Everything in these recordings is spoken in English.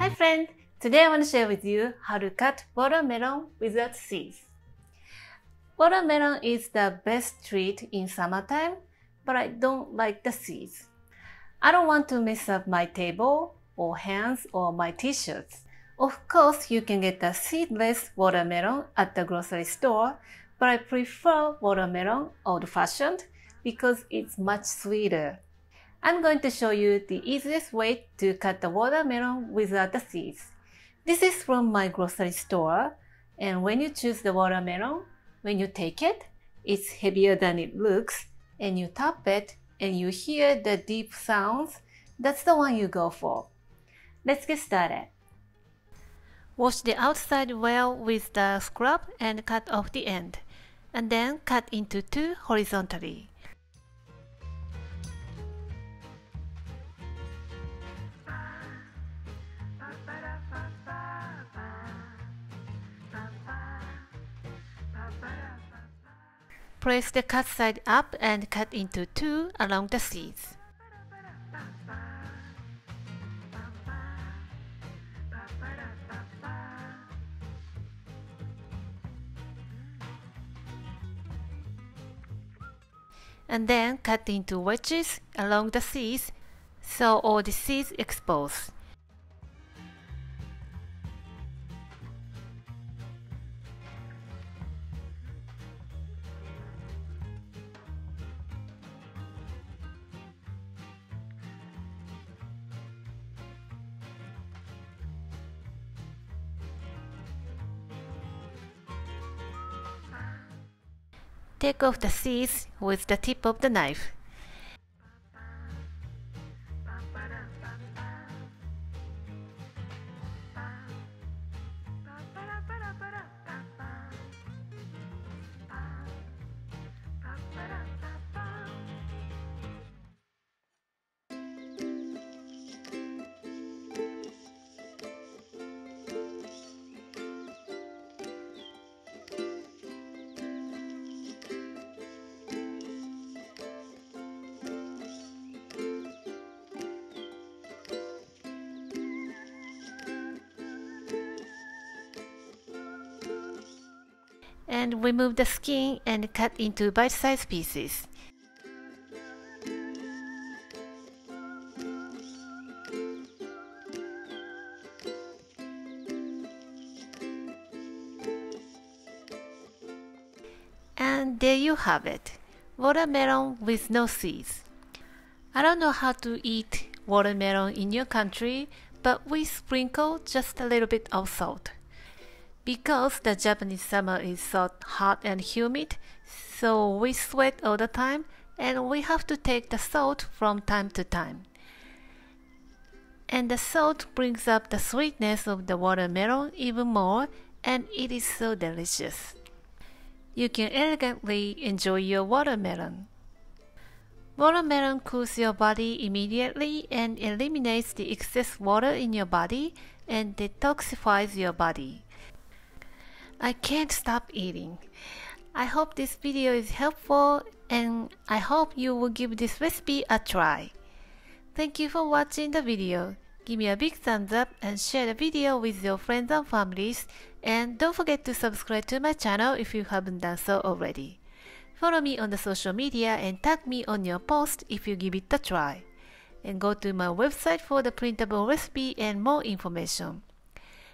Hi friend! Today I want to share with you how to cut watermelon without seeds. Watermelon is the best treat in summertime, but I don't like the seeds. I don't want to mess up my table or hands or my t-shirts. Of course, you can get a seedless watermelon at the grocery store, but I prefer watermelon old-fashioned because it's much sweeter. I'm going to show you the easiest way to cut the watermelon without the seeds. This is from my grocery store, and when you choose the watermelon, when you take it, it's heavier than it looks, and you tap it and you hear the deep sounds. That's the one you go for. Let's get started. Wash the outside well with the scrub and cut off the end, and then cut into two horizontally. Press the cut side up and cut into two along the seeds. And then cut into wedges along the seeds so all the seeds expose. Take off the seeds with the tip of the knife. And remove the skin and cut into bite-sized pieces. And there you have it, watermelon with no seeds. I don't know how to eat watermelon in your country, but we sprinkle just a little bit of salt. Because the Japanese summer is so hot and humid, so we sweat all the time and we have to take the salt from time to time. And the salt brings up the sweetness of the watermelon even more, and it is so delicious. You can elegantly enjoy your watermelon. Watermelon cools your body immediately and eliminates the excess water in your body and detoxifies your body. I can't stop eating. I hope this video is helpful, and I hope you will give this recipe a try. Thank you for watching the video. Give me a big thumbs up and share the video with your friends and families, and don't forget to subscribe to my channel if you haven't done so already. Follow me on the social media and tag me on your post if you give it a try. And go to my website for the printable recipe and more information.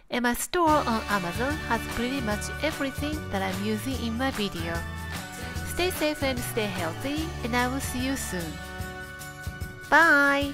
And my store on Amazon has pretty much everything that I'm using in my video. Stay safe and stay healthy, and I will see you soon. Bye!